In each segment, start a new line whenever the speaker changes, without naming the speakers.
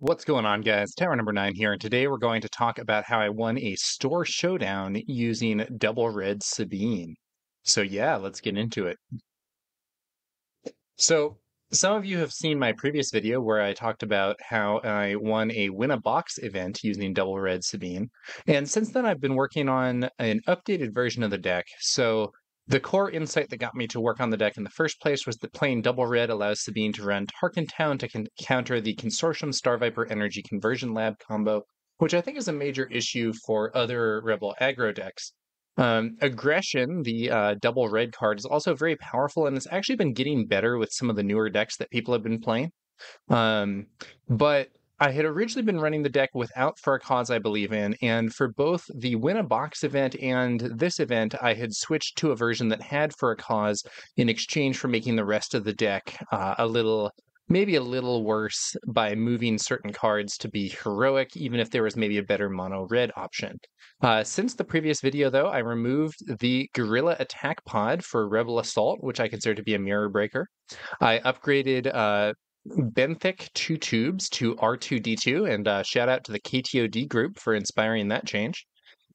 What's going on, guys? Tower number 9 here, and today we're going to talk about how I won a Store Showdown using Double Red Sabine. So yeah, let's get into it. So some of you have seen my previous video where I talked about how I won a Win a Box event using Double Red Sabine, and since then I've been working on an updated version of the deck. So the core insight that got me to work on the deck in the first place was that playing Double Red allows Sabine to run Tarkin Town to counter the Consortium Star Viper Energy Conversion Lab combo, which I think is a major issue for other Rebel aggro decks. Aggression, the double red card, is also very powerful, and it's actually been getting better with some of the newer decks that people have been playing. But I had originally been running the deck without For a Cause I Believe In, and for both the Win a Box event and this event, I had switched to a version that had For a Cause in exchange for making the rest of the deck maybe a little worse by moving certain cards to be heroic, even if there was maybe a better mono red option. Since the previous video, though, I removed the Guerrilla Attack Pod for Rebel Assault, which I consider to be a mirror breaker. I upgraded Benthic 2 tubes to R2D2, and shout out to the KTOD group for inspiring that change.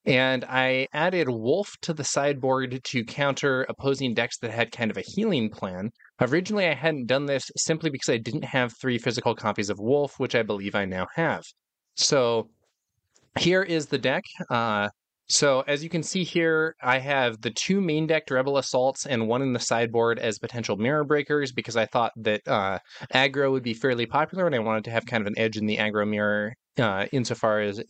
And I added Wolf to the sideboard to counter opposing decks that had kind of a healing plan. Originally, I hadn't done this simply because I didn't have 3 physical copies of Wolf, which I believe I now have. So here is the deck. So as you can see here, I have the 2 main decked Rebel Assaults and 1 in the sideboard as potential mirror breakers because I thought that aggro would be fairly popular and I wanted to have kind of an edge in the aggro mirror insofar as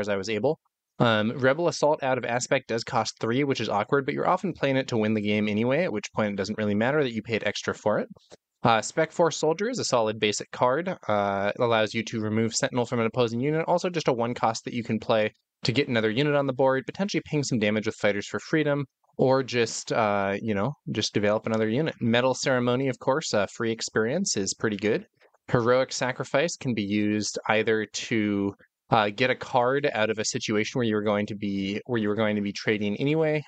I was able. Rebel Assault out of aspect does cost 3, which is awkward, but you're often playing it to win the game anyway, at which point it doesn't really matter that you paid extra for it. Spec Force Soldier is a solid basic card. It allows you to remove Sentinel from an opposing unit. Also just a 1 cost that you can play to get another unit on the board, potentially ping some damage with Fighters for Freedom, or just develop another unit. Metal Ceremony, of course, free experience is pretty good. Heroic Sacrifice can be used either to get a card out of a situation where you were going to be trading anyway,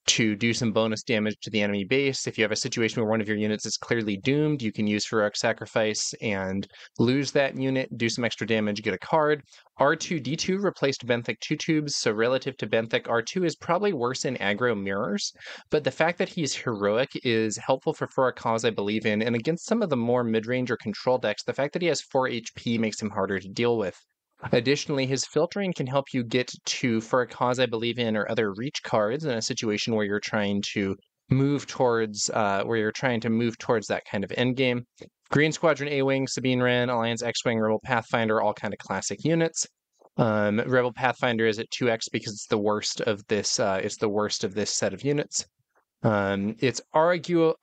to do some bonus damage to the enemy base. If you have a situation where one of your units is clearly doomed, you can use Heroic Sacrifice and lose that unit, do some extra damage, get a card. R2D2 replaced Benthic 2 tubes, so relative to Benthic, R2 is probably worse in aggro mirrors, but the fact that he's heroic is helpful for a cause I believe in, and against some of the more mid-range or control decks, the fact that he has 4 HP makes him harder to deal with. Additionally, his filtering can help you get to For a Cause I Believe In or other reach cards in a situation where you're trying to move towards that kind of endgame. Green Squadron A-Wing, Sabine Wren, Alliance X-Wing, Rebel Pathfinder, all kind of classic units. Rebel Pathfinder is at 2x because it's the worst of this set of units. It's arguably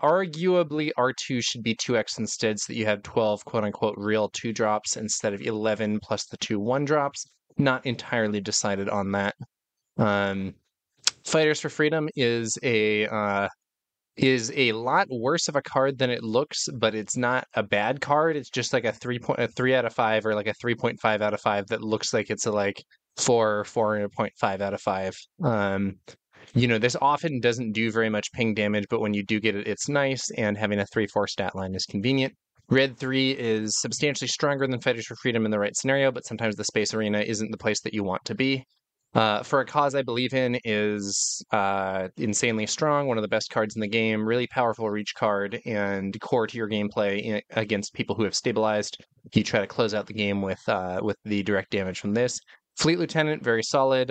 R2 should be 2x instead, so that you have 12 quote-unquote real 2-drops instead of 11 plus the 2 1-drops. Not entirely decided on that. Fighters for Freedom is a lot worse of a card than it looks, but it's not a bad card. It's just like a 3 out of 5 or like a 3.5 out of 5 that looks like it's a like 4.5 out of 5. This often doesn't do very much ping damage, but when you do get it, it's nice, and having a 3/4 stat line is convenient. Red 3 is substantially stronger than Fighters for Freedom in the right scenario, but sometimes the Space Arena isn't the place that you want to be. For a Cause I Believe In is insanely strong, one of the best cards in the game, really powerful reach card, and core to your gameplay against people who have stabilized. You try to close out the game with the direct damage from this. Fleet Lieutenant, very solid.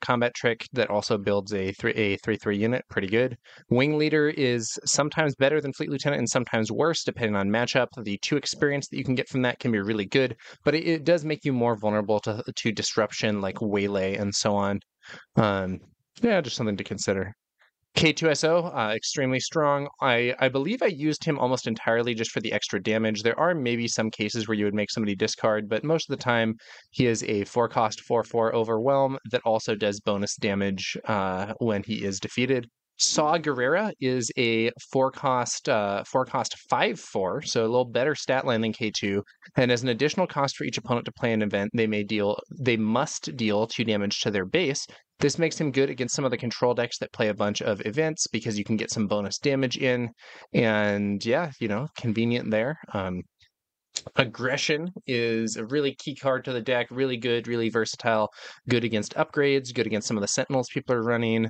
Combat Trick that also builds a 3/3 unit, pretty good. Wing Leader is sometimes better than Fleet Lieutenant and sometimes worse, depending on matchup. The 2 experience that you can get from that can be really good, but it does make you more vulnerable to disruption like Waylay and so on. Just something to consider. K2SO, extremely strong. I believe I used him almost entirely just for the extra damage. There are maybe some cases where you would make somebody discard, but most of the time he is a 4-cost 4/4 Overwhelm that also does bonus damage when he is defeated. Saw Gerrera is a 4-cost 5/4, so a little better stat line than K2, and as an additional cost for each opponent to play an event, they must deal 2 damage to their base. This makes him good against some of the control decks that play a bunch of events because you can get some bonus damage in, and convenient there. Aggression is a really key card to the deck, really good, really versatile, good against upgrades, good against some of the Sentinels people are running.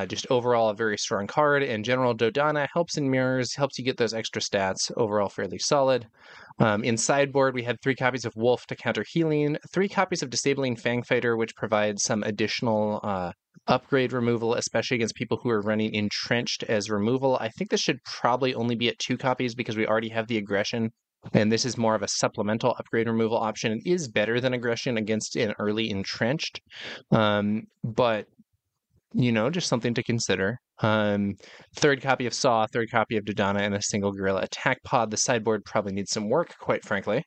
Just overall a very strong card. And General Dodonna helps in mirrors, helps you get those extra stats. Overall fairly solid. In sideboard, we had 3 copies of Wolf to counter healing, 3 copies of Disabling Fangfighter, which provides some additional upgrade removal, especially against people who are running Entrenched as removal. I think this should probably only be at 2 copies because we already have the Aggression. And this is more of a supplemental upgrade removal option. It is better than Aggression against an early Entrenched, but just something to consider. 3rd copy of Saw, 3rd copy of Dodonna, and a single Gorilla Attack Pod. The sideboard probably needs some work, quite frankly.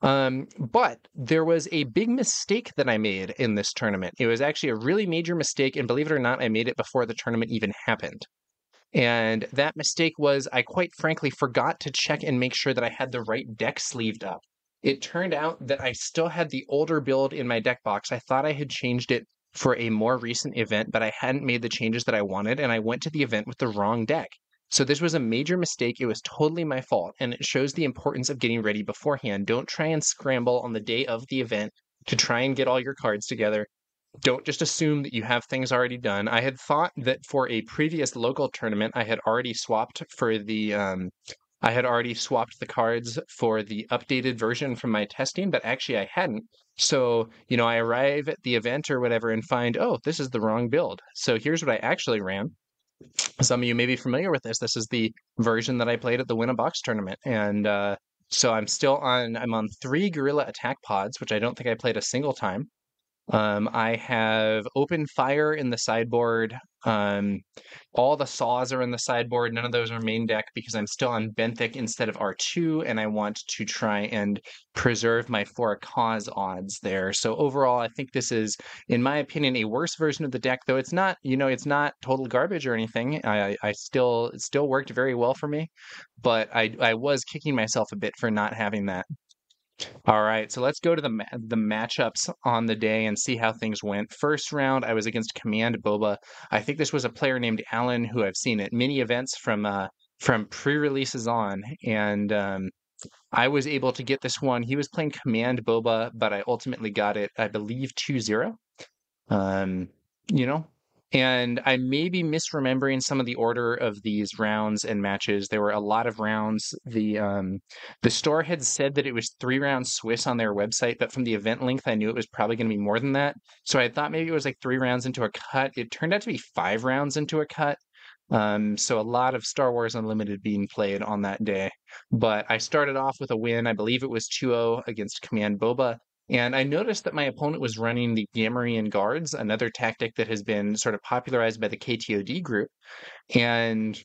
But there was a big mistake that I made in this tournament. It was actually a really major mistake, and believe it or not, I made it before the tournament even happened. And that mistake was I quite frankly forgot to check and make sure that I had the right deck sleeved up. It turned out that I still had the older build in my deck box. I thought I had changed it for a more recent event, but I hadn't made the changes that I wanted, and I went to the event with the wrong deck. So this was a major mistake. It was totally my fault, and it shows the importance of getting ready beforehand. Don't try and scramble on the day of the event to try and get all your cards together. Don't just assume that you have things already done. I had thought that for a previous local tournament, I had already swapped the cards for the updated version from my testing, but actually I hadn't. So, I arrive at the event or whatever and find, oh, this is the wrong build. So here's what I actually ran. Some of you may be familiar with this. This is the version that I played at the Win a Box tournament. And so I'm on 3 Gorilla Attack Pods, which I don't think I played a single time. I have Open Fire in the sideboard. All the Saws are in the sideboard. None of those are main deck because I'm still on Benthic instead of R2, and I want to try and preserve my For a Cause odds there. So overall, I think this is, in my opinion, a worse version of the deck, though it's not, it's not total garbage or anything. It still worked very well for me, but I was kicking myself a bit for not having that. All right, so let's go to the matchups on the day and see how things went. First round, I was against Command Boba. I think this was a player named Alan who I've seen at many events from pre-releases on, and I was able to get this one. He was playing Command Boba, but I ultimately got it, I believe, 2-0. Um, you know, and I may be misremembering some of the order of these rounds and matches. There were a lot of rounds. The store had said that it was 3 rounds Swiss on their website, but from the event length, I knew it was probably going to be more than that. So I thought maybe it was like 3 rounds into a cut. It turned out to be 5 rounds into a cut. So a lot of Star Wars Unlimited being played on that day. But I started off with a win. I believe it was 2-0 against Command Boba. And I noticed that my opponent was running the Gamorrean Guards, another tactic that has been sort of popularized by the KTOD group. And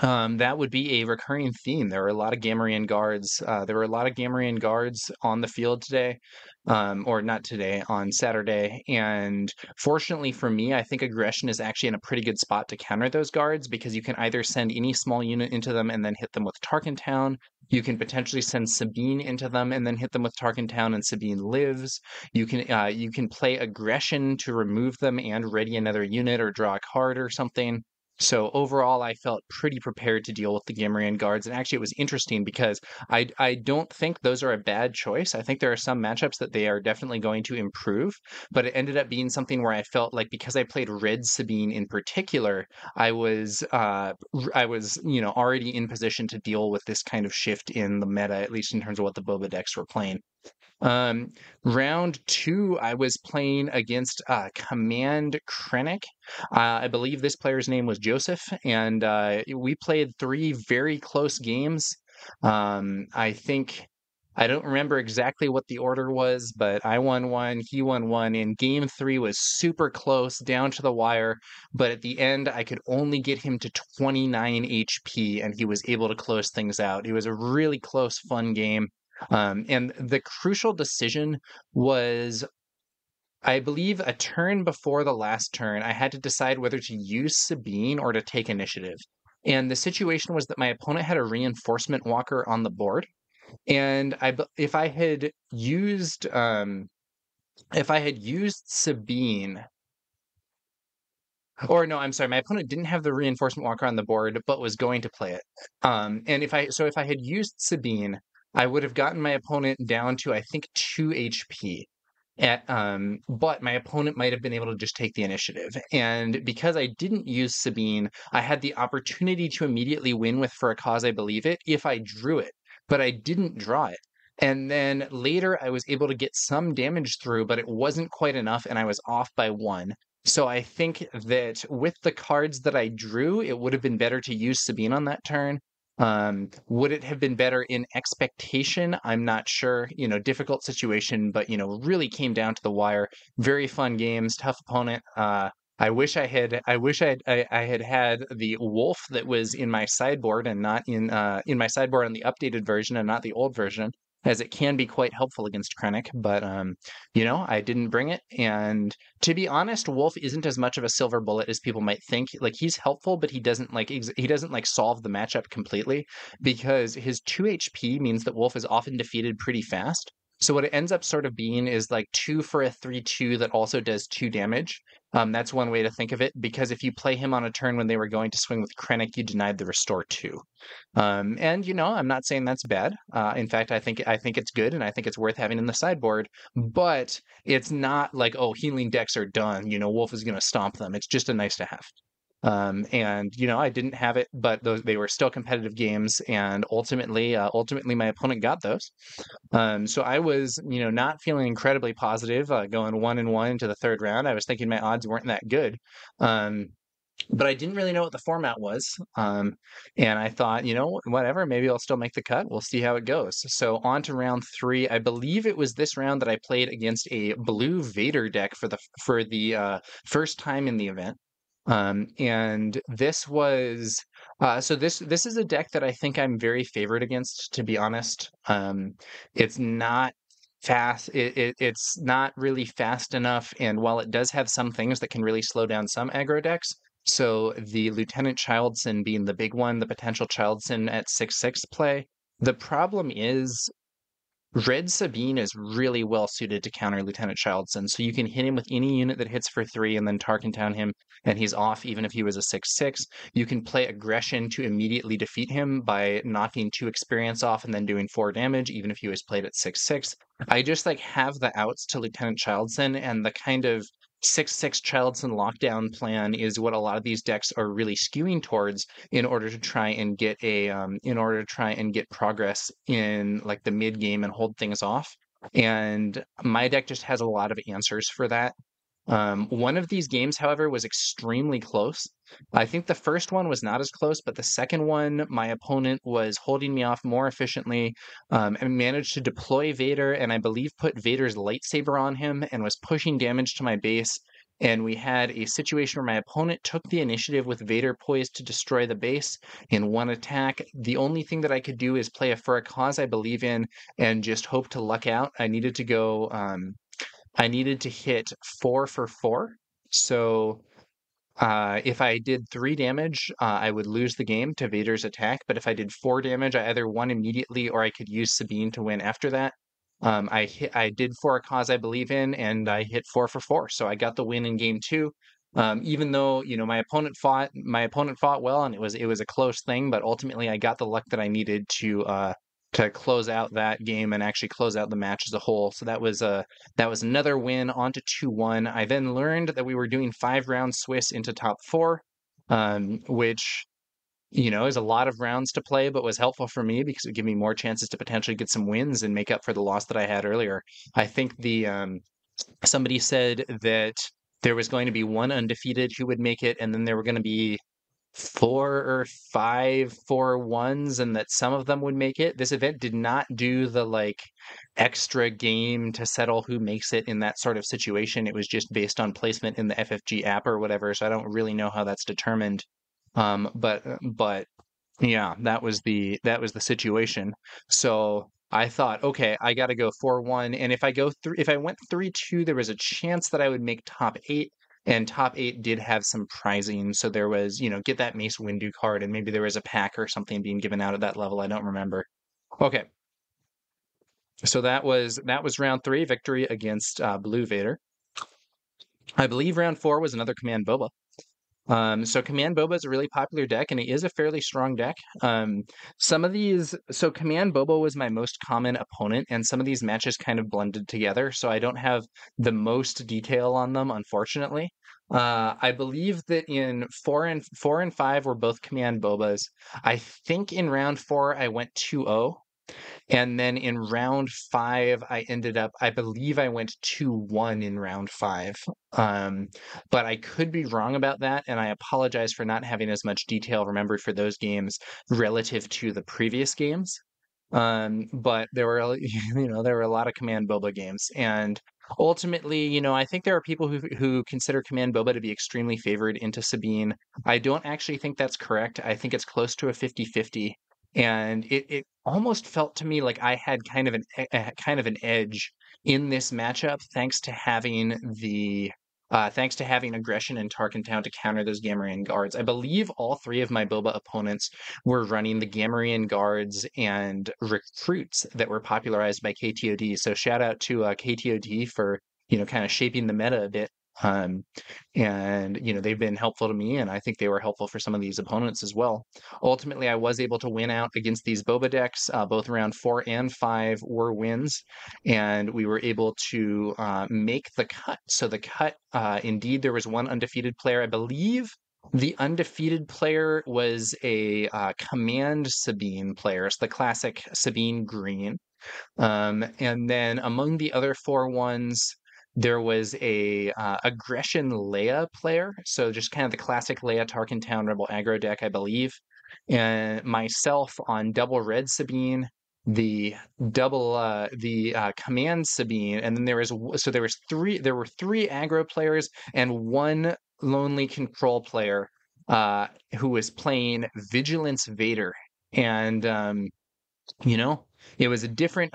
that would be a recurring theme. There were a lot of Gamorrean Guards. There were a lot of Gamorrean Guards on the field today, or not today, on Saturday. And fortunately for me, I think Aggression is actually in a pretty good spot to counter those guards because you can either send any small unit into them and then hit them with Tarkentown. You can potentially send Sabine into them and then hit them with Tarkentown, and Sabine lives. You can play Aggression to remove them and ready another unit or draw a card or something. So overall, I felt pretty prepared to deal with the Gamorrean Guards. And actually, it was interesting because I don't think those are a bad choice. I think there are some matchups that they are definitely going to improve, but it ended up being something where I felt like because I played Red Sabine in particular, I was already in position to deal with this kind of shift in the meta, at least in terms of what the Boba decks were playing. Um, Round 2, I was playing against Command Krennic. I believe this player's name was Joseph, and we played 3 very close games. I don't remember exactly what the order was, but I won 1, he won 1, and game 3 was super close, down to the wire. But at the end, I could only get him to 29 HP, and he was able to close things out. It was a really close, fun game. And the crucial decision was, I believe, a turn before the last turn. I had to decide whether to use Sabine or to take initiative. And the situation was that my opponent had a reinforcement walker on the board. And if I had used Sabine, or no, I'm sorry, my opponent didn't have the reinforcement walker on the board, but was going to play it. And if I had used Sabine, I would have gotten my opponent down to, I think, 2 HP. But my opponent might have been able to just take the initiative. And because I didn't use Sabine, I had the opportunity to immediately win with For a Cause I Believe It if I drew it, but I didn't draw it. And then later I was able to get some damage through, but it wasn't quite enough, and I was off by 1. So I think that with the cards that I drew, it would have been better to use Sabine on that turn. Would it have been better in expectation? I'm not sure. Difficult situation, but really came down to the wire. Very fun games, tough opponent. I had had the wolf that was in my sideboard and not in my sideboard on the updated version and not the old version, as it can be quite helpful against Krennic. But I didn't bring it. And to be honest, Wolf isn't as much of a silver bullet as people might think. Like, he's helpful, but he doesn't solve the matchup completely, because his 2 HP means that Wolf is often defeated pretty fast. So what it ends up sort of being is like 2 for a 3/2 that also does 2 damage. That's one way to think of it, because if you play him on a turn when they were going to swing with Krennic, you denied the restore 2. And I'm not saying that's bad. In fact, I think it's good, and I think it's worth having in the sideboard. But it's not like, oh, healing decks are done. Wolf is going to stomp them. It's just a nice to have. And I didn't have it, but they were still competitive games, and ultimately my opponent got those. So I was, not feeling incredibly positive going 1-1 into the third round. I was thinking my odds weren't that good. But I didn't really know what the format was. And I thought, whatever, maybe I'll still make the cut. We'll see how it goes. So on to round 3. I believe it was this round that I played against a blue Vader deck for the first time in the event. And this was so this is a deck that I think I'm very favored against, to be honest. It's not fast. It's not really fast enough, and while it does have some things that can really slow down some aggro decks, so the Lieutenant Childson being the big one, the potential Childson at 6/6 play. The problem is Red Sabine is really well suited to counter Lieutenant Childson, so you can hit him with any unit that hits for 3 and then Tarkentown him, and he's off even if he was a 6/6. You can play Aggression to immediately defeat him by knocking 2 experience off and then doing 4 damage, even if he was played at 6/6. I just have the outs to Lieutenant Childson, and the kind of 6/6 Childson lockdown plan is what a lot of these decks are really skewing towards, in order to try and get progress in like the mid game and hold things off. And my deck just has a lot of answers for that. One of these games, however, was extremely close. I think the first one was not as close, but the second one, my opponent was holding me off more efficiently, and managed to deploy Vader, and I believe put Vader's lightsaber on him and was pushing damage to my base. And we had a situation where my opponent took the initiative with Vader poised to destroy the base in one attack. The only thing that I could do is play a For a Cause I Believe In and just hope to luck out. I needed to hit 4 for 4. So if I did 3 damage, I would lose the game to Vader's attack. But if I did 4 damage, I either won immediately or I could use Sabine to win after that. I did For a Cause I Believe In, and I hit 4 for 4. So I got the win in game 2. Even though my opponent fought well, and it was a close thing, but ultimately I got the luck that I needed to close out that game and actually close out the match as a whole. So that was another win, on to 2-1. I then learned that we were doing 5-round Swiss into top 4, which is a lot of rounds to play, but was helpful for me because it gave me more chances to potentially get some wins and make up for the loss that I had earlier. I think somebody said that there was going to be one undefeated who would make it, and then there were going to be 4 or 5 4-1s, and that some of them would make it. This event did not do the extra game to settle who makes it in that sort of situation. It was just based on placement in the FFG app or whatever, so I don't really know how that's determined. But yeah, that was the situation. So I thought, okay, I got to go 4-1, and if I went 3-2, there was a chance that I would make top 8. And top 8 did have some prizing, so there was, get that Mace Windu card, and maybe there was a pack or something being given out at that level. I don't remember. Okay, so that was round 3, victory against Blue Vader. I believe round 4 was another Command Boba. So Command Boba is a really popular deck, and it is a fairly strong deck. Some of these, so Command Boba was my most common opponent, and some of these matches kind of blended together, so I don't have the most detail on them, unfortunately. I believe that in four and five were both Command Bobas. I think in round four I went 2-0. And then in round five, I believe I went 2-1 in round five. Um, but I could be wrong about that, and I apologize for not having as much detail remembered for those games relative to the previous games. But there were, there were a lot of Command Boba games, and ultimately, I think there are people who consider Command Boba to be extremely favored into Sabine. I don't actually think that's correct. I think it's close to a 50-50. And it almost felt to me like I had kind of an edge in this matchup thanks to having aggression and Tarkhan to counter those Gamorrean guards. I believe all three of my Boba opponents were running the Gamorrean guards and recruits that were popularized by KTOD. So shout out to KTOD for kind of shaping the meta a bit. Um, and they've been helpful to me, and I think they were helpful for some of these opponents as well. Ultimately, I was able to win out against these Boba decks. Both round 4 and 5 were wins, and we were able to make the cut. So the cut, indeed, there was one undefeated player. I believe the undefeated player was a Command Sabine player. It's the classic Sabine green. And then among the other four ones, there was a aggression Leia player, so just kind of the classic Leia Tarkin Town Rebel aggro deck, I believe, and myself on Double Red Sabine, the Command Sabine, and then there were three aggro players and one lonely control player who was playing Vigilance Vader, and you know, it was a different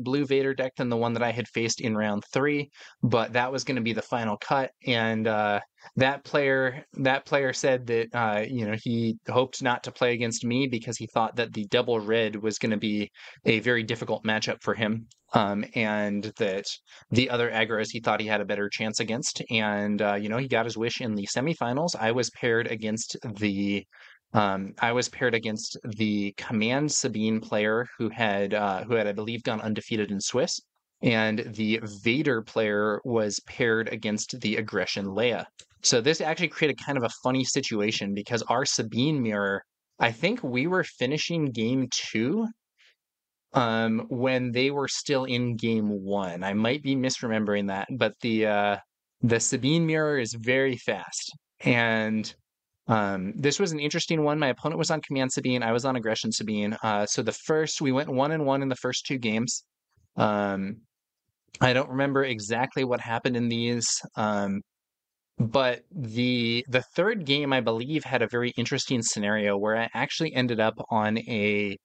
blue Vader deck than the one that I had faced in round 3, but that was going to be the final cut. And that player said that he hoped not to play against me because he thought that the double red was going to be a very difficult matchup for him. And that the other aggros he thought he had a better chance against. And he got his wish in the semifinals. I was paired against the Command Sabine player who had I believe gone undefeated in Swiss, and the Vader player was paired against the Aggression Leia. So this actually created kind of a funny situation because our Sabine mirror, I think we were finishing game 2 when they were still in game 1. I might be misremembering that, but the Sabine mirror is very fast. And this was an interesting one. My opponent was on Command Sabine. I was on Aggression Sabine. So we went 1-1 in the first 2 games. Um, I don't remember exactly what happened in these. But the third game, I believe, had a very interesting scenario where I ended up on a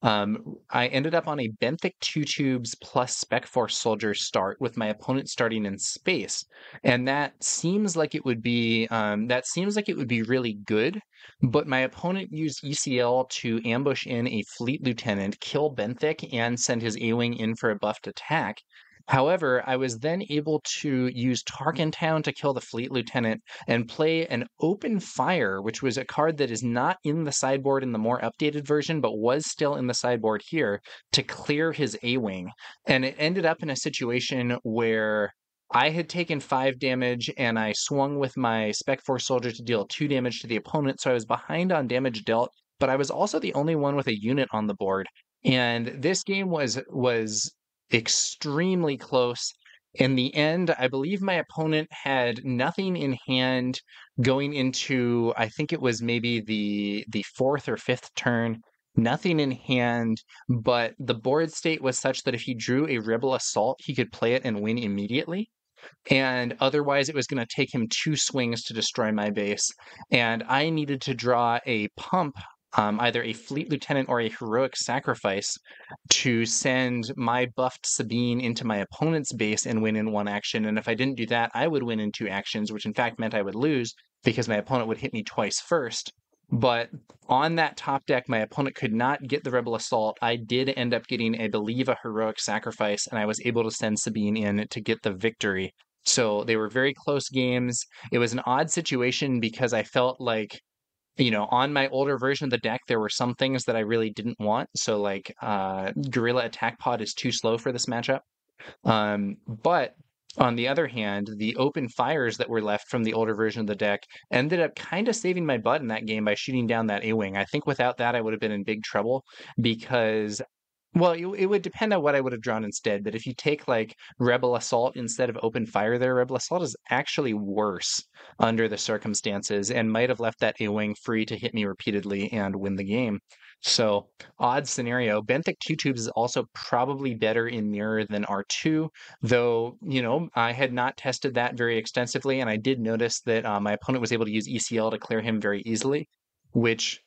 Benthic 2 tubes plus Spec Force Soldier start with my opponent starting in space, and that seems like it would be really good. But my opponent used ECL to ambush in a Fleet Lieutenant, kill Benthic, and send his A-wing in for a buffed attack. However, I was then able to use Tarkin Town to kill the Fleet Lieutenant and play an Open Fire, which was a card that is not in the sideboard in the more updated version, but was still in the sideboard here, to clear his A-Wing. And it ended up in a situation where I had taken 5 damage and I swung with my Spec Force Soldier to deal 2 damage to the opponent, so I was behind on damage dealt, but I was also the only one with a unit on the board. And this game was extremely close. In the end, I believe my opponent had nothing in hand going into, I think it was maybe the 4th or 5th turn, nothing in hand, but the board state was such that if he drew a Rebel Assault, he could play it and win immediately. And otherwise, it was going to take him 2 swings to destroy my base. And I needed to draw a pump, either a Fleet Lieutenant or a Heroic Sacrifice, to send my buffed Sabine into my opponent's base and win in 1 action. And if I didn't do that, I would win in 2 actions, which in fact meant I would lose because my opponent would hit me twice first. But on that top deck, my opponent could not get the Rebel Assault. I did end up getting, I believe, a Heroic Sacrifice, and I was able to send Sabine in to get the victory. So they were very close games. It was an odd situation because I felt like, on my older version of the deck, there were some things that I really didn't want. So like Gorilla Attack Pod is too slow for this matchup. But on the other hand, the open fires that were left from the older version of the deck ended up kind of saving my butt in that game by shooting down that A-Wing. I think without that, I would have been in big trouble because, well, it would depend on what I would have drawn instead. But if you take like Rebel Assault instead of open fire there, Rebel Assault is actually worse under the circumstances and might have left that A-Wing free to hit me repeatedly and win the game. So, odd scenario. Benthic 2 tubes is also probably better in mirror than R2, though, I had not tested that very extensively, and I did notice that my opponent was able to use ECL to clear him very easily, which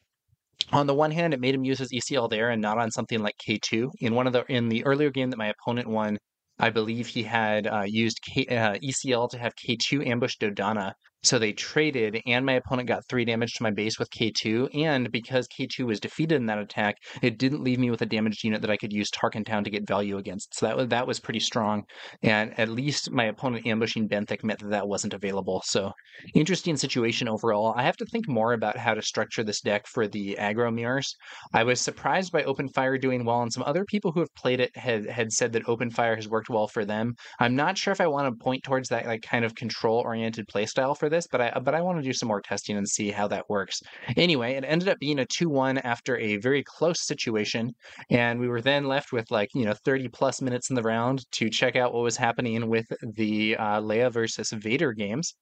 on the one hand, it made him use his ECL there and not on something like K2. In the earlier game that my opponent won, I believe he had used ECL to have K2 ambush Dodana. So they traded, and my opponent got 3 damage to my base with K2. And because K2 was defeated in that attack, it didn't leave me with a damaged unit that I could use Tarkentown to get value against. So that was pretty strong. And at least my opponent ambushing Benthic meant that wasn't available. So interesting situation overall. I have to think more about how to structure this deck for the aggro mirrors. I was surprised by Open Fire doing well, and some other people who have played it had said that Open Fire has worked well for them. I'm not sure if I want to point towards that like kind of control-oriented playstyle for this, but I want to do some more testing and see how that works. Anyway, it ended up being a 2-1 after a very close situation, and we were then left with 30 plus minutes in the round to check out what was happening with the Leia versus Vader games.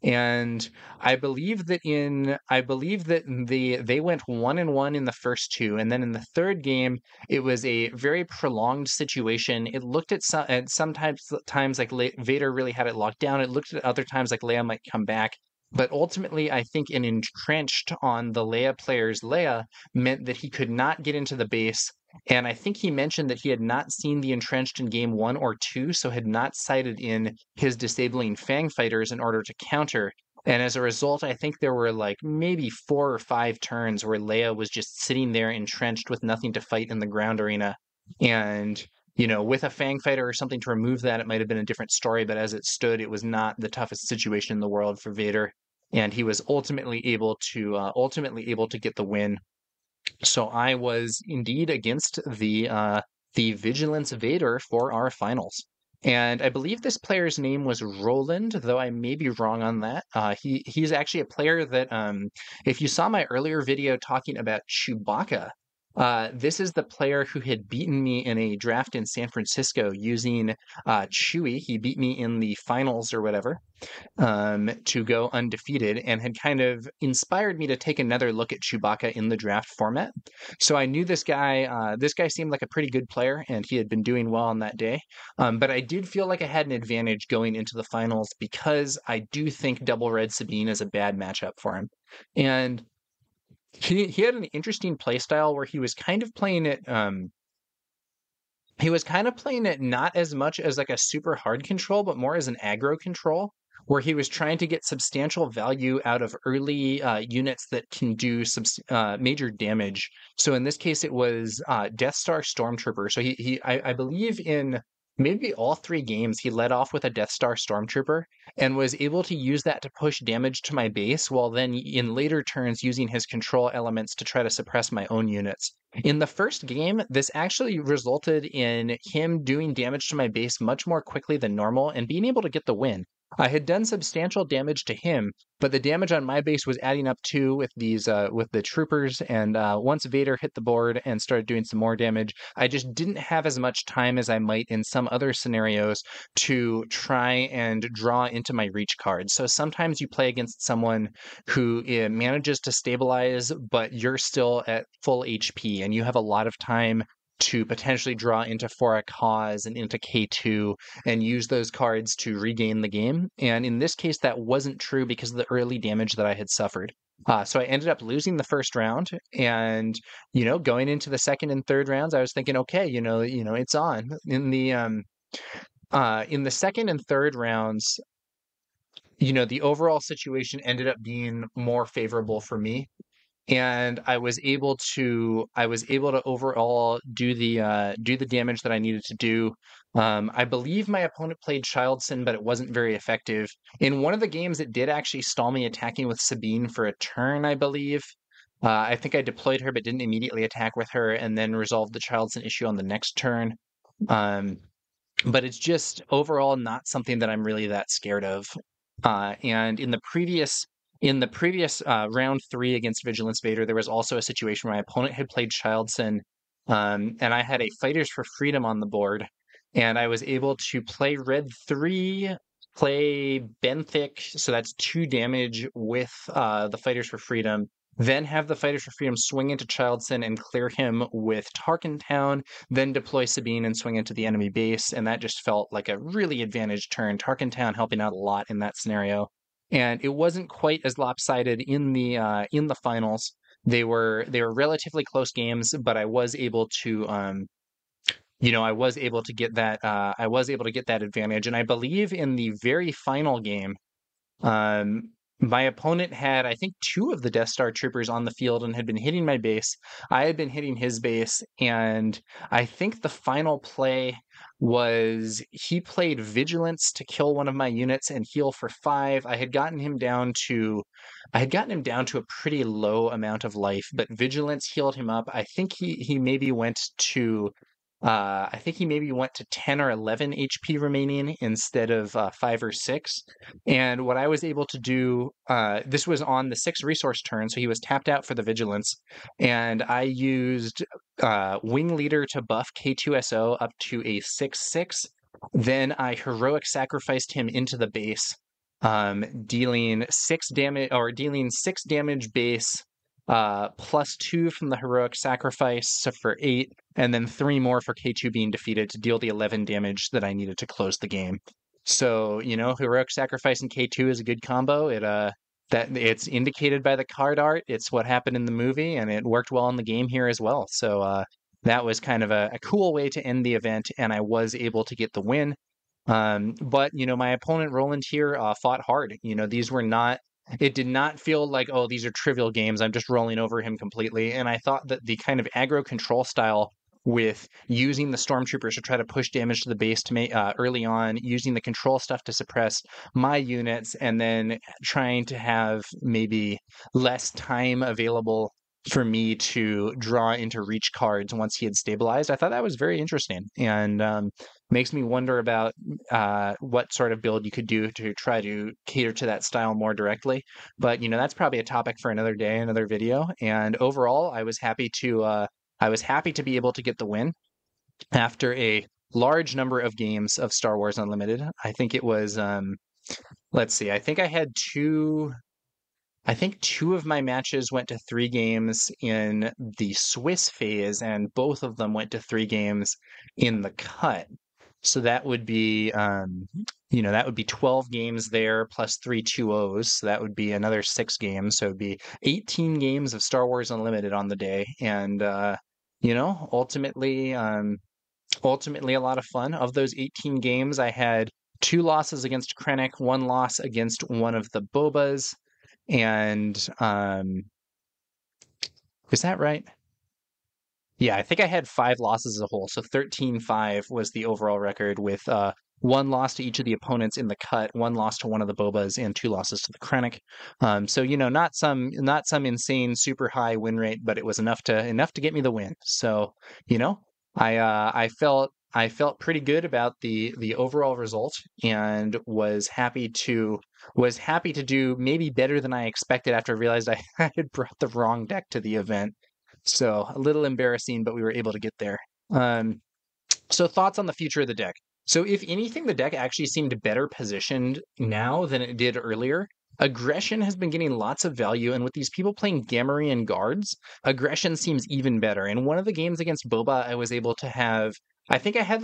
And I believe that they went 1-1 in the first two, and then in the third game it was a very prolonged situation. It looked at sometimes times like Vader really had it locked down. It looked at other times like Leia might come back. But ultimately, I think an entrenched on the Leia player's Leia meant that he could not get into the base. And I think he mentioned that he had not seen the entrenched in game 1 or 2, so had not sighted in his disabling Fang fighters in order to counter. And as a result, I think there were like maybe 4 or 5 turns where Leia was just sitting there entrenched with nothing to fight in the ground arena. And, with a Fang fighter or something to remove that, it might have been a different story. But as it stood, it was not the toughest situation in the world for Vader. And he was ultimately able to get the win. So I was indeed against the Vigilance Vader for our finals. And I believe this player's name was Roland, though I may be wrong on that. He's actually a player that, if you saw my earlier video talking about Chewbacca, this is the player who had beaten me in a draft in San Francisco using Chewie. He beat me in the finals or whatever, to go undefeated, and had kind of inspired me to take another look at Chewbacca in the draft format. So I knew this guy. This guy seemed like a pretty good player, and he had been doing well on that day. But I did feel like I had an advantage going into the finals because I do think Double Red Sabine is a bad matchup for him. And he had an interesting play style where he was kind of playing it. He was kind of playing it not as much as like a super hard control, but more as an aggro control, where he was trying to get substantial value out of early units that can do major damage. So in this case, it was Death Star Stormtrooper. So I believe in maybe all 3 games, he led off with a Death Star Stormtrooper and was able to use that to push damage to my base, while then in later turns using his control elements to try to suppress my own units. In the first game, this actually resulted in him doing damage to my base much more quickly than normal and being able to get the win. I had done substantial damage to him, but the damage on my base was adding up too with the troopers. And once Vader hit the board and started doing some more damage, I just didn't have as much time as I might in some other scenarios to try and draw into my reach cards. So sometimes you play against someone who manages to stabilize, but you're still at full HP, and you have a lot of time to potentially draw into For a Cause and into K2 and use those cards to regain the game. And in this case, that wasn't true because of the early damage that I had suffered. So I ended up losing the first round, and going into the second and third rounds, I was thinking, okay, it's on. In the second and third rounds, the overall situation ended up being more favorable for me. and I was able to overall do the damage that I needed to do. I believe my opponent played Child Sin, but it wasn't very effective. In one of the games, it did actually stall me attacking with Sabine for a turn, I believe. I think I deployed her, but didn't immediately attack with her, and then resolved the Child Sin issue on the next turn. Um, but it's just overall not something that I'm really that scared of. And in the previous round three against Vigilance Vader, there was also a situation where my opponent had played Childson, and I had a Fighters for Freedom on the board, and I was able to play red three, play Benthic, so that's 2 damage with the Fighters for Freedom. Then have the Fighters for Freedom swing into Childson and clear him with Tarkin Town, then deploy Sabine and swing into the enemy base, and that just felt like a really advantaged turn. Tarkin Town helping out a lot in that scenario, and it wasn't quite as lopsided in the finals. They were relatively close games, but I was able to get that advantage, and I believe in the very final game. Um, my opponent had, I think, 2 of the Death Star troopers on the field and had been hitting my base. I had been hitting his base, and I think the final play was he played Vigilance to kill one of my units and heal for 5. I had gotten him down to a pretty low amount of life, but Vigilance healed him up. I think he maybe went to 10 or 11 HP remaining instead of 5 or 6. And what I was able to do, this was on the 6 resource turn, so he was tapped out for the Vigilance. And I used Wing Leader to buff K2SO up to a 6/6. Then I heroic sacrificed him into the base, dealing 6 damage base, +2 from the heroic sacrifice, so for 8, and then 3 more for K2 being defeated to deal the 11 damage that I needed to close the game. So, heroic sacrifice and K2 is a good combo. It's indicated by the card art. It's what happened in the movie, and it worked well in the game here as well. So, that was kind of a cool way to end the event, and I was able to get the win. But my opponent Roland here fought hard. It did not feel like, oh, these are trivial games, I'm just rolling over him completely. And I thought that the kind of aggro control style with using the stormtroopers to try to push damage to the base to make early on, using the control stuff to suppress my units, and then trying to have maybe less time available for me to draw into reach cards once he had stabilized. I thought that was very interesting, and makes me wonder about what sort of build you could do to try to cater to that style more directly. But that's probably a topic for another day, another video. And overall, I was happy to be able to get the win after a large number of games of Star Wars Unlimited. I think it was let's see, I think two of my matches went to 3 games in the Swiss phase, and both of them went to 3 games in the cut. So that would be 12 games there plus 3 2-0s. So that would be another 6 games. So it'd be 18 games of Star Wars Unlimited on the day, and ultimately a lot of fun. Of those 18 games, I had 2 losses against Krennic, 1 loss against one of the Bobas. And is that right? Yeah, I think I had 5 losses as a whole. So 13-5 was the overall record, with 1 loss to each of the opponents in the cut, 1 loss to one of the Bobas, and 2 losses to the Krennic. So not some insane super high win rate, but it was enough to get me the win. So I felt pretty good about the overall result, and was happy to do maybe better than I expected after I realized I had brought the wrong deck to the event. So a little embarrassing, but we were able to get there. So thoughts on the future of the deck. So if anything, the deck actually seemed better positioned now than it did earlier. Aggression has been getting lots of value, and with these people playing Gamorrean guards, aggression seems even better. In one of the games against Boba, I was able to have, I think I had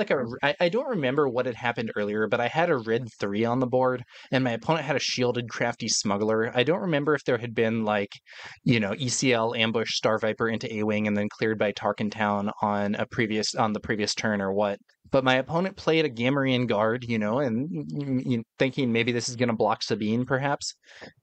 I don't remember what had happened earlier, but I had a red 3 on the board, and my opponent had a shielded crafty smuggler. I don't remember if there had been ECL ambush Star Viper into A-Wing and then cleared by Tarkin Town on the previous turn or what. but my opponent played a Gamorrean Guard, and thinking maybe this is going to block Sabine, perhaps.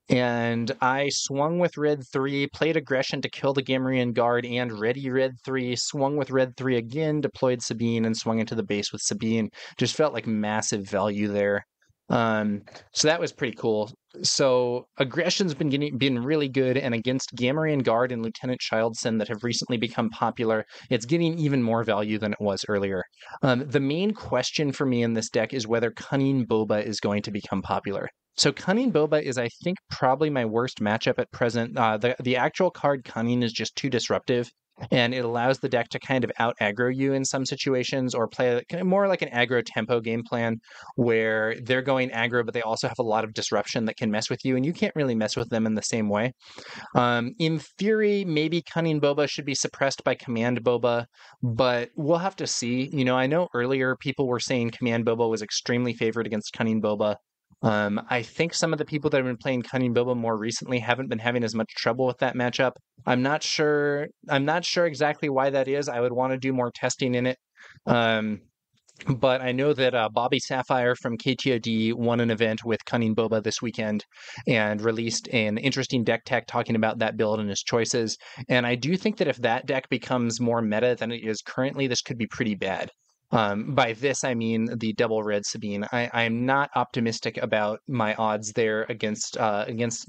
And I swung with red 3, played aggression to kill the Gamorrean Guard, and ready red 3, swung with red 3 again, deployed Sabine, and swung into the base with Sabine. Just felt like massive value there. So that was pretty cool. So aggression's been really good, and against Gamorrean Guard and Lieutenant Childson that have recently become popular, it's getting even more value than it was earlier. The main question for me in this deck is whether Cunning Boba is going to become popular. So Cunning Boba is, I think, probably my worst matchup at present. The actual card Cunning is just too disruptive, and it allows the deck to kind of out aggro you in some situations, or play more like an aggro tempo game plan where they're going aggro, but they also have a lot of disruption that can mess with you, and you can't really mess with them in the same way. In theory, maybe Cunning Boba should be suppressed by Command Boba, but we'll have to see. I know earlier people were saying Command Boba was extremely favored against Cunning Boba. I think some of the people that have been playing Cunning Boba more recently haven't been having as much trouble with that matchup. I'm not sure exactly why that is. I would want to do more testing in it. But I know that Bobby Sapphire from KTOD won an event with Cunning Boba this weekend and released an interesting deck tech talking about that build and his choices. And I do think that if that deck becomes more meta than it is currently, this could be pretty bad. By this, I mean the Double Red Sabine. I'm not optimistic about my odds there against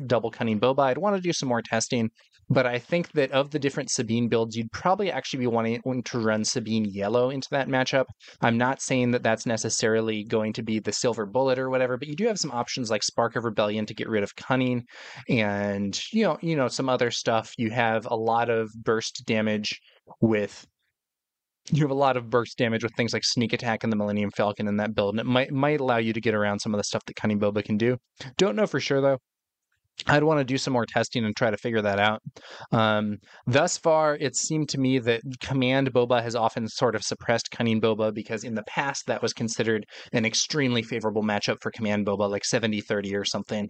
Double Cunning Boba. I'd want to do some more testing, but I think that of the different Sabine builds, you'd probably actually be wanting to run Sabine Yellow into that matchup. I'm not saying that that's necessarily going to be the Silver Bullet or whatever, but you do have some options like Spark of Rebellion to get rid of Cunning, and some other stuff. You have a lot of burst damage with things like Sneak Attack and the Millennium Falcon in that build, and it might allow you to get around some of the stuff that Cunning Boba can do. Don't know for sure, though. I'd want to do some more testing and try to figure that out. Thus far, it seemed to me that Command Boba has often sort of suppressed Cunning Boba, because in the past that was considered an extremely favorable matchup for Command Boba, like 70-30 or something.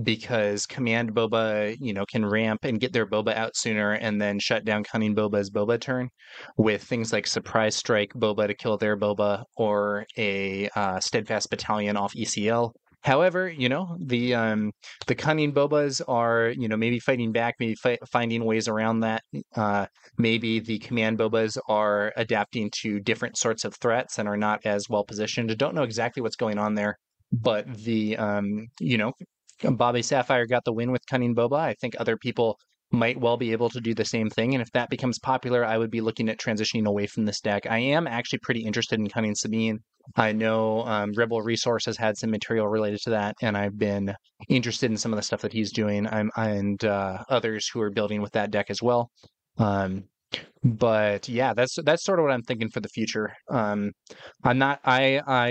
Because Command Boba, can ramp and get their Boba out sooner and then shut down Cunning Boba's Boba turn with things like Surprise Strike Boba to kill their Boba, or a Steadfast Battalion off ECL. However, the Cunning Bobas are, maybe fighting back, maybe finding ways around that. Maybe the Command Bobas are adapting to different sorts of threats and are not as well positioned. I don't know exactly what's going on there, but Bobby Sapphire got the win with Cunning Boba. I think other people might well be able to do the same thing, and if that becomes popular, I would be looking at transitioning away from this deck. I am actually pretty interested in Cunning Sabine. I know Rebel Resource has had some material related to that, and I've been interested in some of the stuff that he's doing. And others who are building with that deck as well. But yeah, that's sort of what I'm thinking for the future. I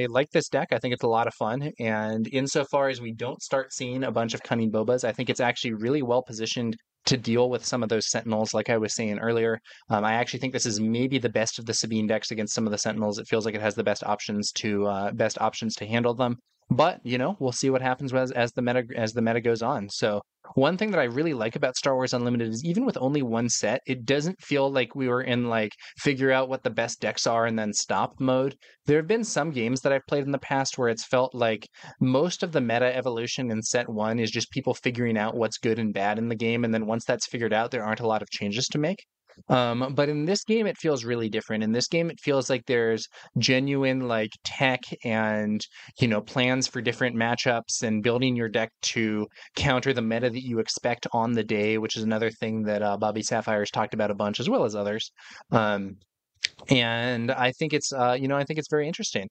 like this deck. I think it's a lot of fun, and insofar as we don't start seeing a bunch of Cunning Bobas, I think it's actually really well positioned to deal with some of those Sentinels, like I was saying earlier. I actually think this is maybe the best of the Sabine decks against some of the Sentinels. It feels like it has the best options to handle them. But we'll see what happens as the meta goes on. So one thing that I really like about Star Wars Unlimited is even with only one set, it doesn't feel like we were in like figure out what the best decks are and then stop mode. There have been some games that I've played in the past where it's felt like most of the meta evolution in set one is just people figuring out what's good and bad in the game, and then once that's figured out, there aren't a lot of changes to make. But in this game, it feels really different. In this game, it feels like there's genuine like tech and plans for different matchups and building your deck to counter the meta that you expect on the day, which is another thing that Bobby Sapphire's talked about a bunch, as well as others. And I think it's very interesting.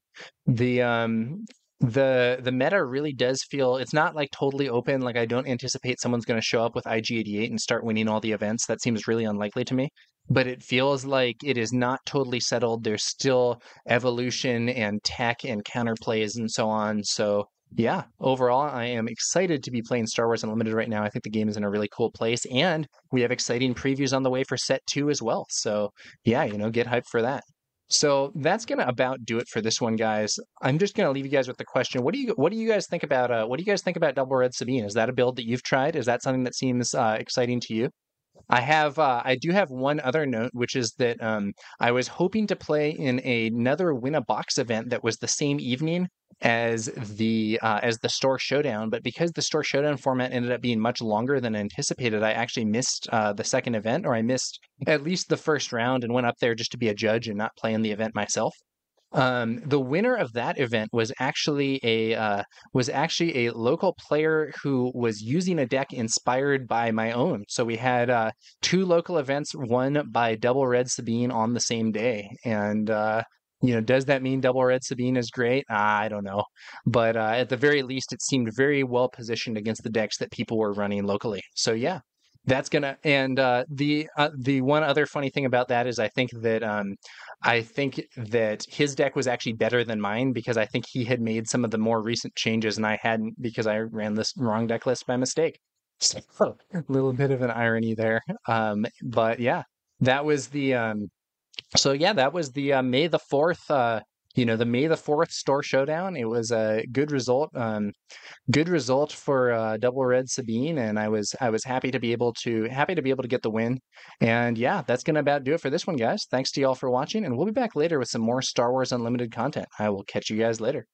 The meta really does feel, it's not like totally open. Like I don't anticipate someone's going to show up with IG-88 and start winning all the events. That seems really unlikely to me. But it feels like it is not totally settled. There's still evolution and tech and counterplays and so on. So yeah, overall, I am excited to be playing Star Wars Unlimited right now. I think the game is in a really cool place, and we have exciting previews on the way for set 2 as well. So yeah, get hyped for that. So that's gonna about do it for this one, guys. I'm just gonna leave you guys with the question: What do you guys think about Double Red Sabine? Is that a build that you've tried? Is that something that seems exciting to you? I do have one other note, which is that I was hoping to play in another Win a Box event that was the same evening as the Store Showdown, but because the Store Showdown format ended up being much longer than anticipated, I actually missed the second event, or I missed at least the first round, and went up there just to be a judge and not play in the event myself. The winner of that event was actually a local player who was using a deck inspired by my own. So we had two local events, one by Double Red Sabine on the same day, and does that mean Double Red Sabine is great? I don't know, but at the very least, it seemed very well positioned against the decks that people were running locally. So yeah. That's gonna and the one other funny thing about that is I think that his deck was actually better than mine because I think he had made some of the more recent changes and I hadn't because I ran this wrong deck list by mistake. So a little bit of an irony there. But yeah, that was the that was the May the 4th the May the 4th Store Showdown. It was a good result. Good result for Double Red Sabine, and I was happy to be able to get the win. And yeah, that's gonna about do it for this one, guys. Thanks to y'all for watching, and we'll be back later with some more Star Wars Unlimited content. I will catch you guys later.